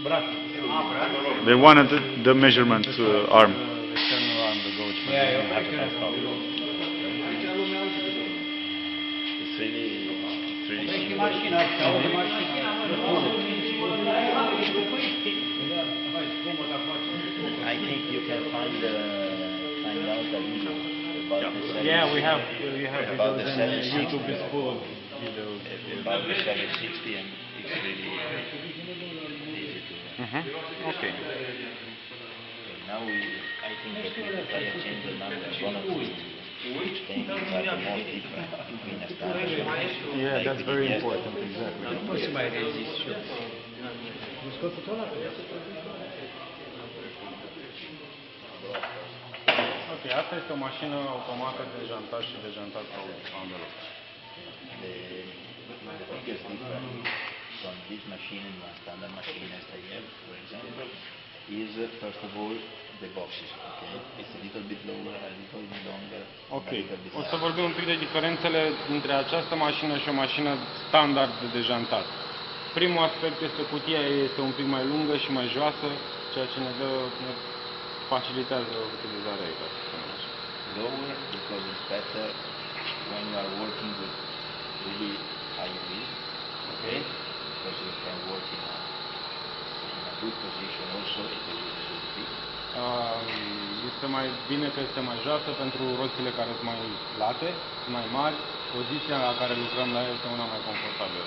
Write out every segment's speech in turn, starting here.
They wanted the measurement arm. External arm, the gauge. It's really simple. I think you can find out a video about the 760. Yeah, we have About the videos and 760. YouTube is full of videos. About the 760, and it's really easy to. Okay. Now I think that we try to change the number. One of the things are the most different between a standard and Yeah, that's very yes. important, exactly. Ok, asta este o mașină automată de jantat și de jantat cu envelope. The biggest difference from this machine and a standard machine as I have, for example, is first of all the boxes. Okay, it's a little bit lower, a little bit longer. Ok, a little bit o să larger. vorbim un pic de diferențele dintre această mașină și o mașină standard de jantat. Primul aspect este cutia este un pic mai lungă și mai joasă, ceea ce ne facilitează utilizarea ei, ca să spunem așa. Lower because it's better when you are working with really high wheel, okay? Because you can work in a good position also if the wheel is really big. Este mai bine că este mai joasă pentru roțile care sunt mai late, mai mari. Poziția la care lucrăm la ea este una mai confortabilă.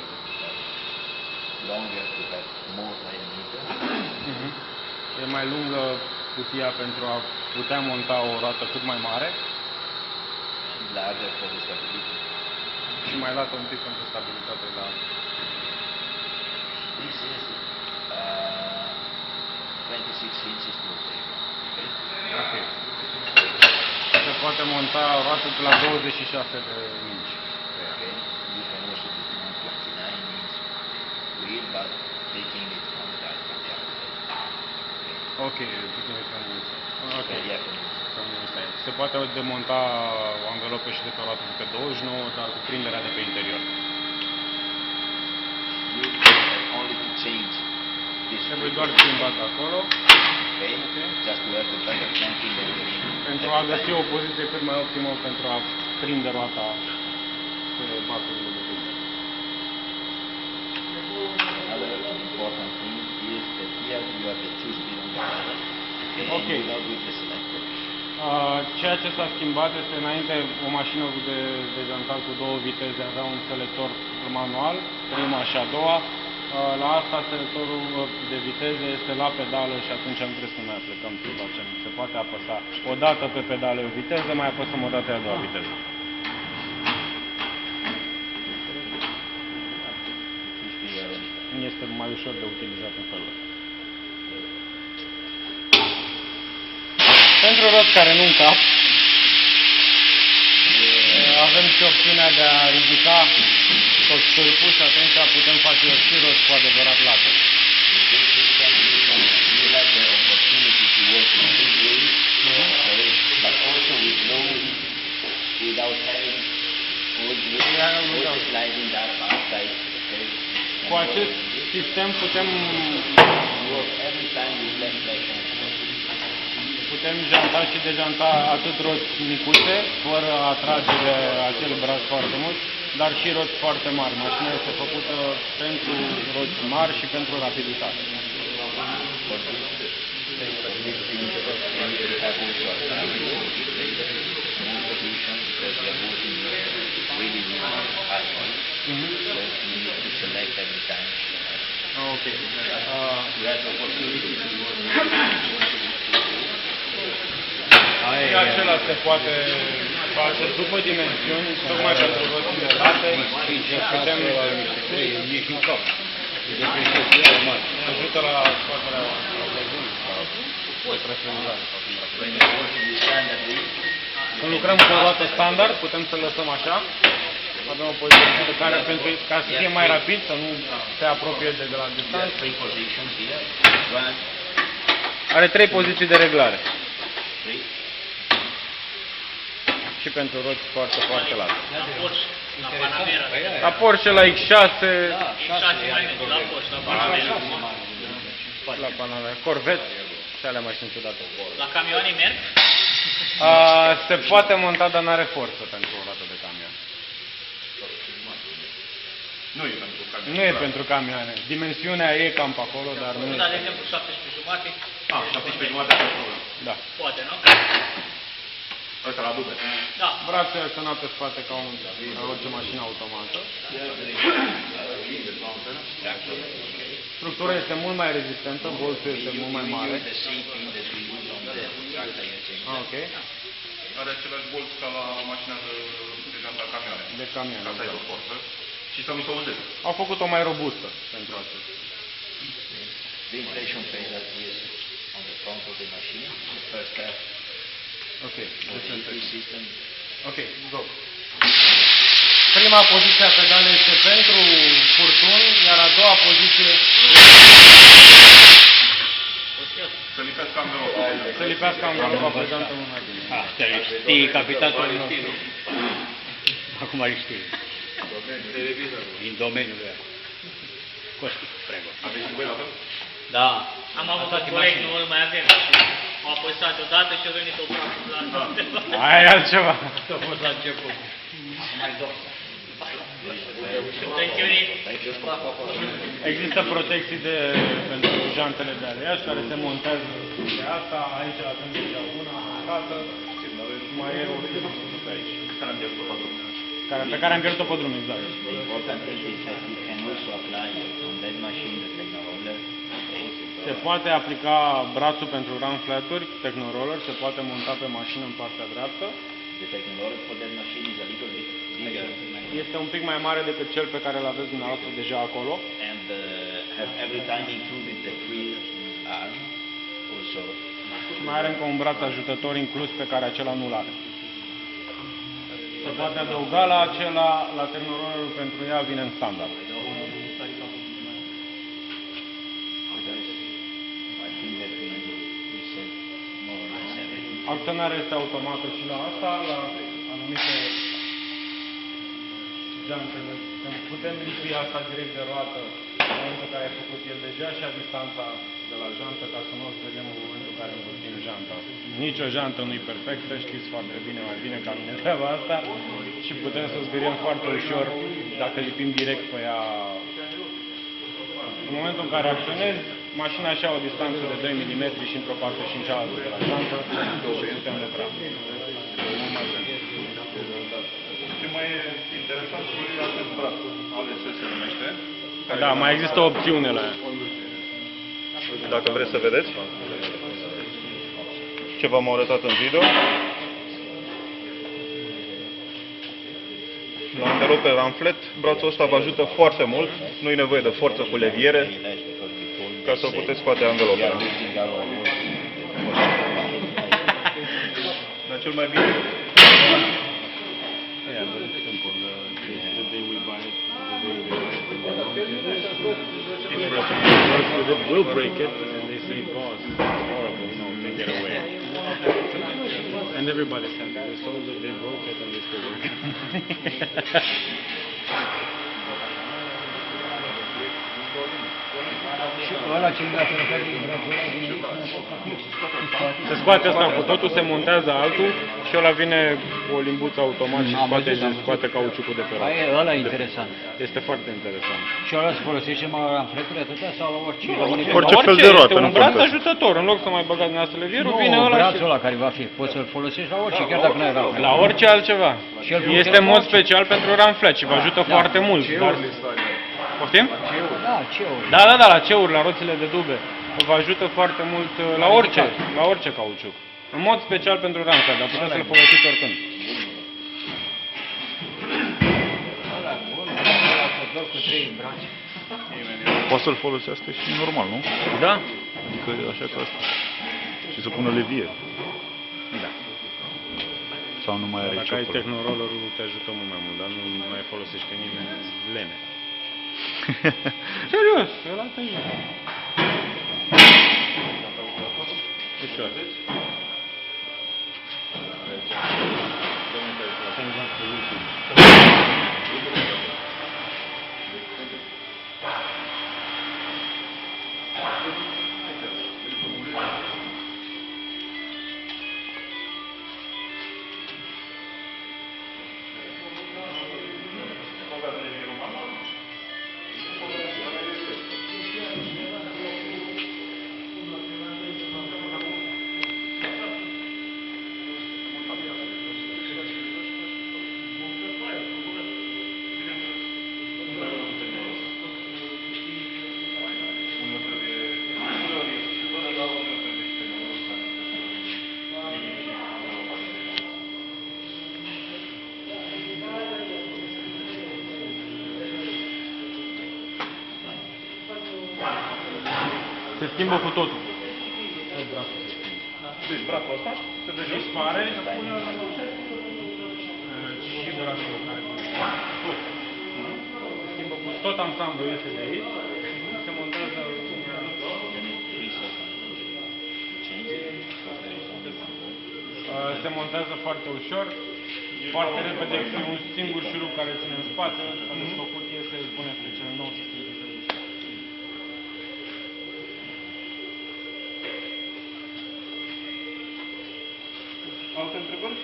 Longer to have more diameter. E mai lungă cutia pentru a putea monta o roată cât mai mare And larger for the stability. și mai lată un pic pentru stabilitate la... This is 26 inches to a table. Okay? Ok. Se poate monta o roată de la 26 de inci. Okay. You can also do 29 inch wheel, but taking it from the other side. Ok, putem să ok. Yeah, from inside. Se poate demonta o anvelopă și de pe o roată de pe 29, dar cu prinderea de pe interior. You have only to change this Trebuie wheel. doar schimbat acolo Okay? Just to have the better cranking the wheel in. pentru a găsi o poziție cât mai optimă pentru a prinde roata pe baturile de prindere. Another important thing is that here you have the two speed on the pedal. Okay. And not with the selector. Ceea ce s-a schimbat este înainte o mașină de jantat cu două viteze avea un selector manual, prima și a doua. La asta selectorul de viteze este la pedală și atunci nu trebuie să mai aplicăm să facem. Se poate apăsa o dată pe pedală o viteză, mai apăsăm o dată a doua viteză. Este mai ușor de utilizat în felul ăsta. Pentru roți care nu încap, avem și opțiunea de a ridica tot stâlpul și atunci putem face și roți cu adevărat late. You have the opportunity to work in big ways, okay, but also with low, without having all the sliding that outside. Okay. Cu acest sistem putem Work every time with less pressure. janta și dejanta atât roți micuțe, fără a trage de acel braț foarte mult, dar și roți foarte mari. Mașina este făcută pentru roți mari și pentru rapiditate. Ok. Și acela se poate face după dimensiuni, tocmai pentru roțile late, putem ajută la scoaterea legumii sau de presionizare. Când lucrăm cu o roată standard, putem să lăsăm așa. Avem o poziție de care, ca să fie mai rapid, să nu se apropie de la distanță. Are 3 poziții de reglare. Și pentru roți foarte, foarte late. La Porsche, la X6. La Panamera. Corvette și alea mașini ciudate. La camioane merg? Se poate monta, dar n-are forță pentru o roată de camion. Nu e pentru camion. Nu e pentru camioane. Dimensiunea e cam pe acolo, dar nu Dar, de e. exemplu, 17 jumate? Ah, 17 jumate de acolo. Da. Poate, nu? Ăsta la dube. Da. Brațul e acționat pe spate ca orice mașină automată. Structura este mult mai rezistentă, bolțul este mult mai mare. The same thing that we use on the tractor you're saying. Ok. Are același bolț ca la mașina de janta camioane. De camion. Ca să aibă forță. Și să nu se uzeze. Au făcut-o mai robustă pentru asta. The inflation pedal is on the front of the machine. The first half Ok. of the EQ system. Ok, go. Prima poziție a pedalei este pentru furtun, iar a doua poziție Să lipească anvelopul. să lipească anvelopa prezentă în mâna bine. Ah, știi capitatul nostru. Acum îl știi. Din domeniul ăla. Costi, prego. Aveți și voi la fel? Da. Am avut un coleg, nu îl mai avem. M-a apăsat odată și a venit o prafă la Aia e altceva. A fost la început. Tensiunii. Există protecții pentru jantele de aleași care se montează pe asta, aici la când deja una montată, mai e o chestie pe aici, pe care am pierdut-o pe drum, exact. The important thing is that you can also apply on that machine the techno-roller. Se poate aplica brațul pentru run flat-uri, techno-roller, se poate monta pe mașină în partea dreaptă. The techno-roller for that machine is a little bit bigger Este un pic mai mare decât cel pe care îl aveți dumneavoastră deja acolo. and have every time included the free arm also. Și mai are încă un braț ajutător inclus pe care acela nu-l are. Se poate adăuga la acela, la techno-rollerul pentru ea vine în standard. I think that we said more or less everything. Acționarea este automată și la asta, la anumite jantele. Putem lipi asta direct de roată în momentul în care ai făcut el deja și a distanța de la jantă ca să nu o speriem în momentul în care învârtim janta. Nici o jantă nu e perfectă, știți foarte bine, mai bine ca mine treaba asta și putem să o zbiriem foarte ușor dacă lipim direct pe ea. În momentul în care acționezi, mașina așa o distanță de 2 mm și într-o parte și în cealaltă de la jantă și putem lucra. Ce mai e interesant și acest braț, ALS se numește. Da, mai există o opțiune la ea. Dacă vreți să vedeți ce v-am arătat în video. La anvelope ramflet, brațul ăsta vă ajută foarte mult, nu e nevoie de forță cu leviere ca să puteți scoate anvelopele. Dar cel mai bine Yeah, but it's simple. The day we buy it, the day we buy it, works with it, will break it, and they say, boss, it's horrible, no, take it away. And everybody's happy. They sold it, they broke it, and they still work it. Ăla ce-mi dată din brațul ăla vine Se scoate asta cu totul, se montează altul și ăla vine cu o limbuță automat și scoate cauciucul de pe roată. ăla e interesant. Este foarte interesant. Și ăla se folosește mai la amfleturi atâta sau la orice? Orice La fel de roată, este nu un braț contează. ajutător. În loc să mai băgați din asta levierul, Nu, vine ăla și... brațul ăla care va fi, poți să-l folosești la orice, chiar dacă nu ai ramflet. La orice altceva. Și el Este în mod orice. special pentru ramflet și vă ajută foarte mult. Dar... Poftim? Da, ce ori? Da, la ceuri, la roțile de dube. Vă ajută foarte mult la orice cauciuc. În mod special pentru ramflet, dar puteți să-l folosiți oricând. Ăla bun, ăla să doar cu 3 brațe. poate să-l folosească și normal, nu? Da? Adică așa ca asta. Și să pună levie. Da. Sau nu mai are Dacă ai ciocul. techno-rollerul, te ajută mult mai mult, dar nu mai folosește nimeni lene. Serios, ăla te ajută. Ușor. Se schimbă cu totul. Tot brațul se schimbă. Deci brațul ăsta se vede Dispare și brațul care se schimbă cu tot ansamblu iese de aici și se montează. You need 3 seconds to change it because there is only one hole. Se montează foarte ușor, foarte repede, e un singur șurub care ține în spate, atunci o cutie se pune pe cel nou și se ridică ușor. Alte întrebări?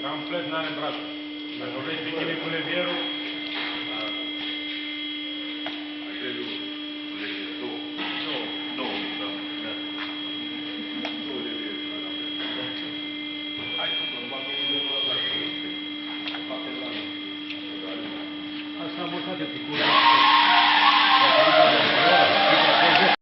Ramflet n-are braț. Dacă vrei să schimbi cu levierul,